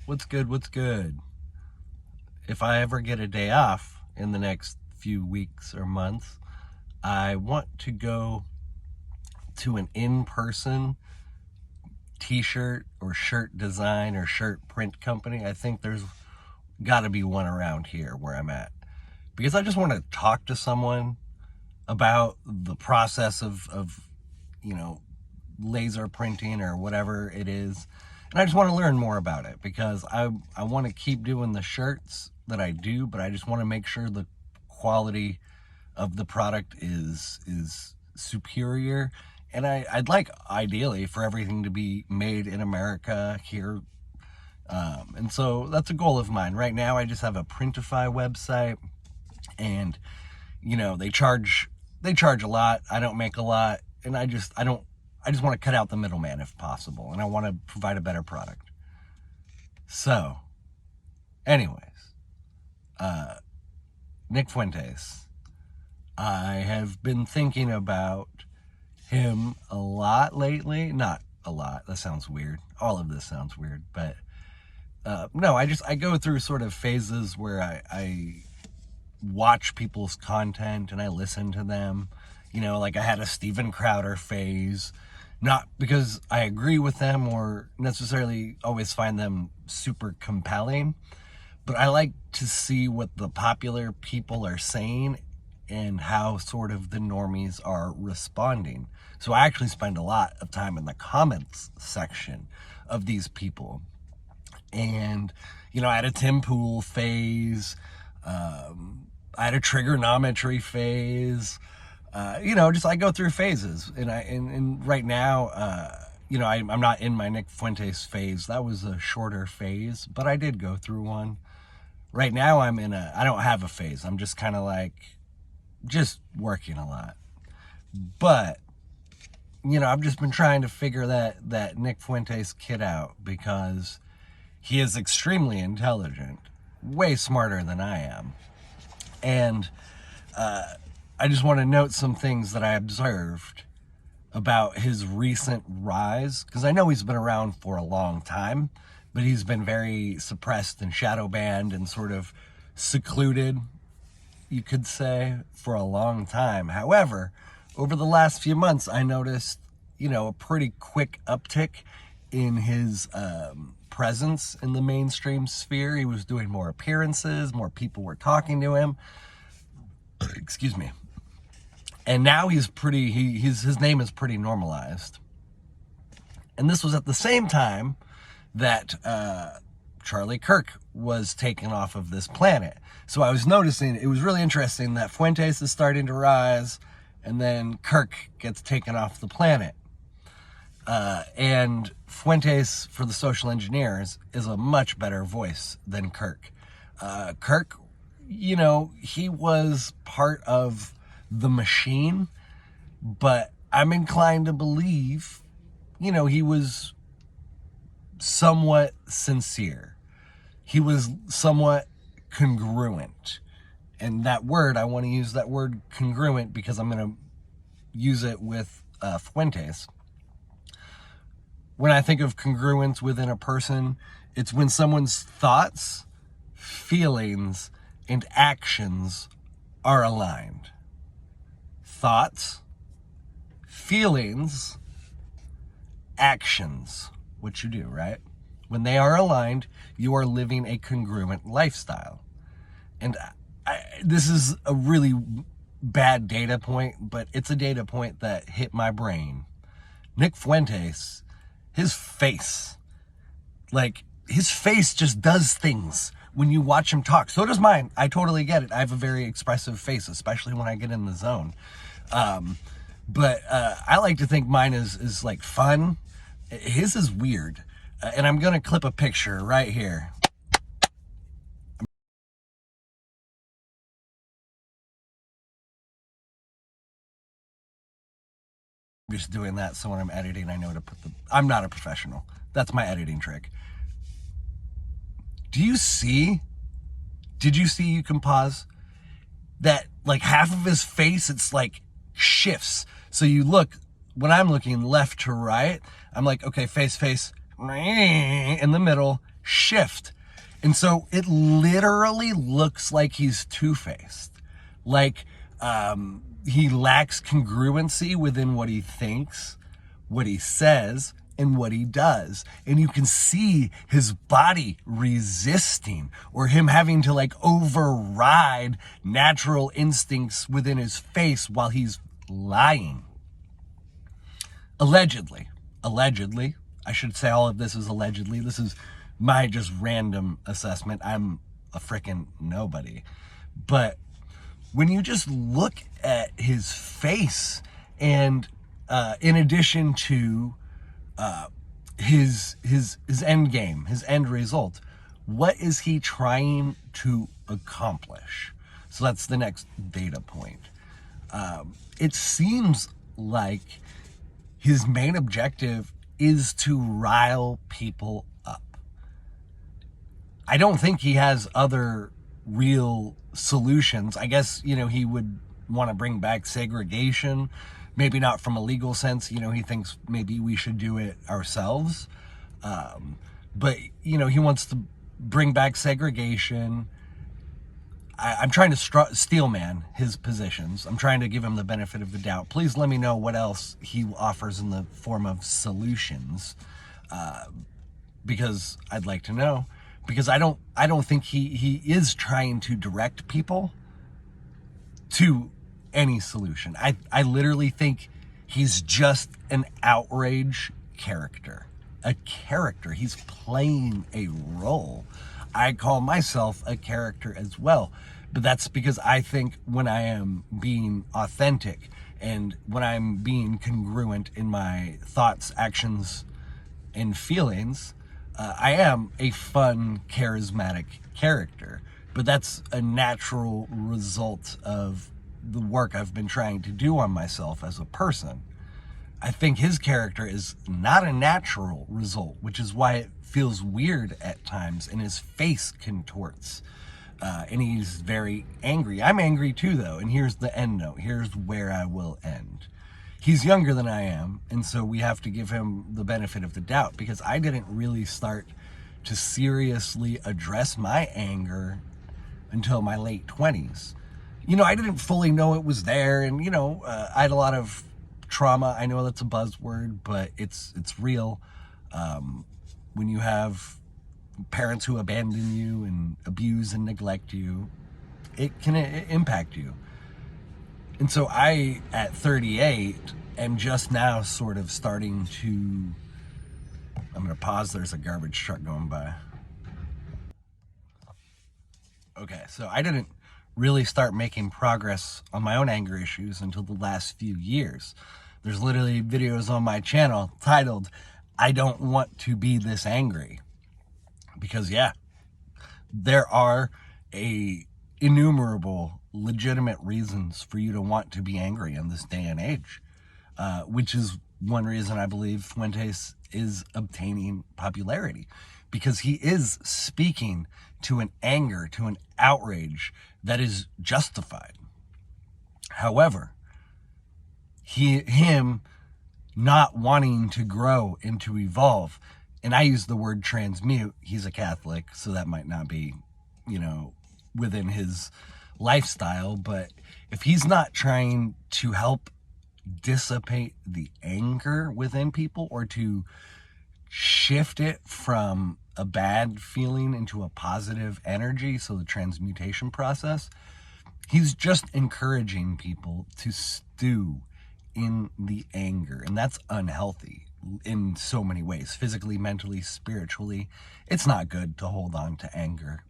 What's good? What's good? If I ever get a day off in the next few weeks or months, I want to go to an in-person t-shirt or shirt design or shirt print company. I think there's got to be one around here where I'm at, because I just want to talk to someone about the process of laser printing or whatever it is. And I just want to learn more about it, because I want to keep doing the shirts that I do, but I just want to make sure the quality of the product is superior. And I'd like, ideally, for everything to be made in America here. And so that's a goal of mine. Right now, I just have a Printify website, and they charge a lot. I don't make a lot, and I just want to cut out the middleman if possible, and I want to provide a better product. So, anyways, Nick Fuentes. I have been thinking about him a lot lately. Not a lot, that sounds weird. All of this sounds weird, but no, I go through sort of phases where I watch people's content and I listen to them. Like I had a Steven Crowder phase, not because I agree with them or necessarily always find them super compelling, but I like to see what the popular people are saying and how sort of the normies are responding. So I actually spend a lot of time in the comments section of these people. And, I had a Tim Pool phase. I had a trigonometry phase. I go through phases, and right now, I'm not in my Nick Fuentes phase. That was a shorter phase, but I did go through one. Right now, I don't have a phase. I'm just kind of just working a lot. But, I've just been trying to figure that Nick Fuentes kid out, because he is extremely intelligent, way smarter than I am. And, I just want to note some things that I observed about his recent rise, because I know he's been around for a long time, but he's been very suppressed and shadow banned and sort of secluded, you could say, for a long time. However, over the last few months, I noticed, a pretty quick uptick in his presence in the mainstream sphere. He was doing more appearances, more people were talking to him. Excuse me. And now his name is pretty normalized. And this was at the same time that Charlie Kirk was taken off of this planet. So I was noticing, it was really interesting that Fuentes is starting to rise, and then Kirk gets taken off the planet. And Fuentes, for the social engineers, is a much better voice than Kirk. Kirk, he was part of the machine, but I'm inclined to believe, he was somewhat sincere. He was somewhat congruent. And that word, I want to use that word congruent because I'm going to use it with Fuentes. When I think of congruence within a person, it's when someone's thoughts, feelings, and actions are aligned. Thoughts, feelings, actions, what you do, right? When they are aligned, you are living a congruent lifestyle. And this is a really bad data point, but it's a data point that hit my brain. Nick Fuentes, his face just does things when you watch him talk. So does mine. I totally get it. I have a very expressive face, especially when I get in the zone. But I like to think mine is fun. His is weird. And I'm going to clip a picture right here. I'm just doing that so when I'm editing, I know to put I'm not a professional. That's my editing trick. Did you see, you can pause, that half of his face, it's shifts. So you look, when I'm looking left to right, I'm okay, face, in the middle, shift. And so it literally looks like he's two-faced. Like he lacks congruency within what he thinks, what he says, and what he does. And you can see his body resisting, or him having to like override natural instincts within his face while he's lying. Allegedly. I should say all of this is allegedly. This is my just random assessment. I'm a frickin' nobody. But when you just look at his face, and in addition to his end game, his end result, what is he trying to accomplish? So that's the next data point. It seems like his main objective is to rile people up. I don't think he has other real solutions. I guess, he would want to bring back segregation, maybe not from a legal sense. He thinks maybe we should do it ourselves. But, he wants to bring back segregation. I'm trying to steel man his positions. I'm trying to give him the benefit of the doubt. Please let me know what else he offers in the form of solutions, because I'd like to know. Because I don't think he is trying to direct people to any solution. I literally think he's just an outrage character. A character. He's playing a role. I call myself a character as well. But that's because I think when I am being authentic and when I'm being congruent in my thoughts, actions, and feelings, I am a fun, charismatic character. But that's a natural result of the work I've been trying to do on myself as a person. I think his character is not a natural result, which is why it feels weird at times, and his face contorts. And he's very angry. I'm angry too, though, and here's the end note. Here's where I will end. He's younger than I am, and so we have to give him the benefit of the doubt, because I didn't really start to seriously address my anger until my late 20s. I didn't fully know it was there, and, I had a lot of trauma. I know that's a buzzword, but it's real. When you have parents who abandon you and abuse and neglect you, it can impact you. And so I, at 38, am just now sort of starting to... I'm going to pause. There's a garbage truck going by. Okay, so I didn't really start making progress on my own anger issues until the last few years. There's literally videos on my channel titled, "I don't want to be this angry." Because, there are innumerable legitimate reasons for you to want to be angry in this day and age, which is one reason I believe Fuentes is obtaining popularity, because he is speaking to an anger, to an outrage that is justified. However, him not wanting to grow and to evolve, and I use the word transmute. He's a Catholic, so that might not be, within his lifestyle. But if he's not trying to help dissipate the anger within people, or to shift it from a bad feeling into a positive energy, so the transmutation process, he's just encouraging people to stew in the anger. And that's unhealthy in so many ways, physically, mentally, spiritually. It's not good to hold on to anger.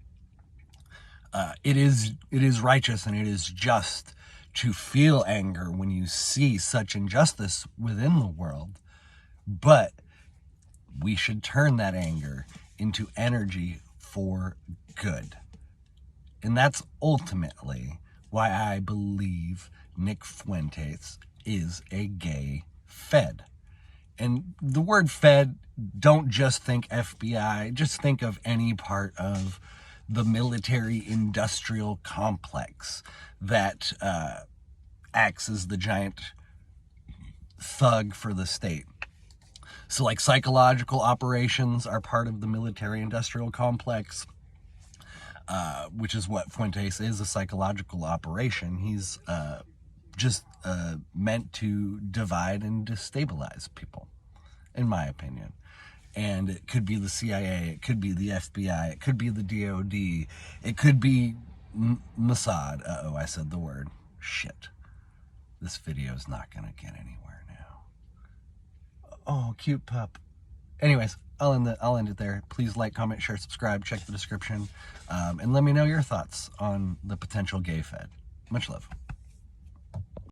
It is righteous and it is just to feel anger when you see such injustice within the world. But we should turn that anger into energy for good. And that's ultimately why I believe Nick Fuentes is a gay Fed. And the word Fed, don't just think FBI, just think of any part of the military-industrial complex that acts as the giant thug for the state. So like psychological operations are part of the military-industrial complex, which is what Fuentes is, a psychological operation. He's just meant to divide and destabilize people, in my opinion. And it could be the CIA, it could be the FBI, it could be the DOD, it could be Mossad. Uh-oh, I said the word. Shit. This video is not going to get anywhere now. Oh, cute pup. Anyways, I'll end it there. Please like, comment, share, subscribe, check the description, and let me know your thoughts on the potential gay fed. Much love.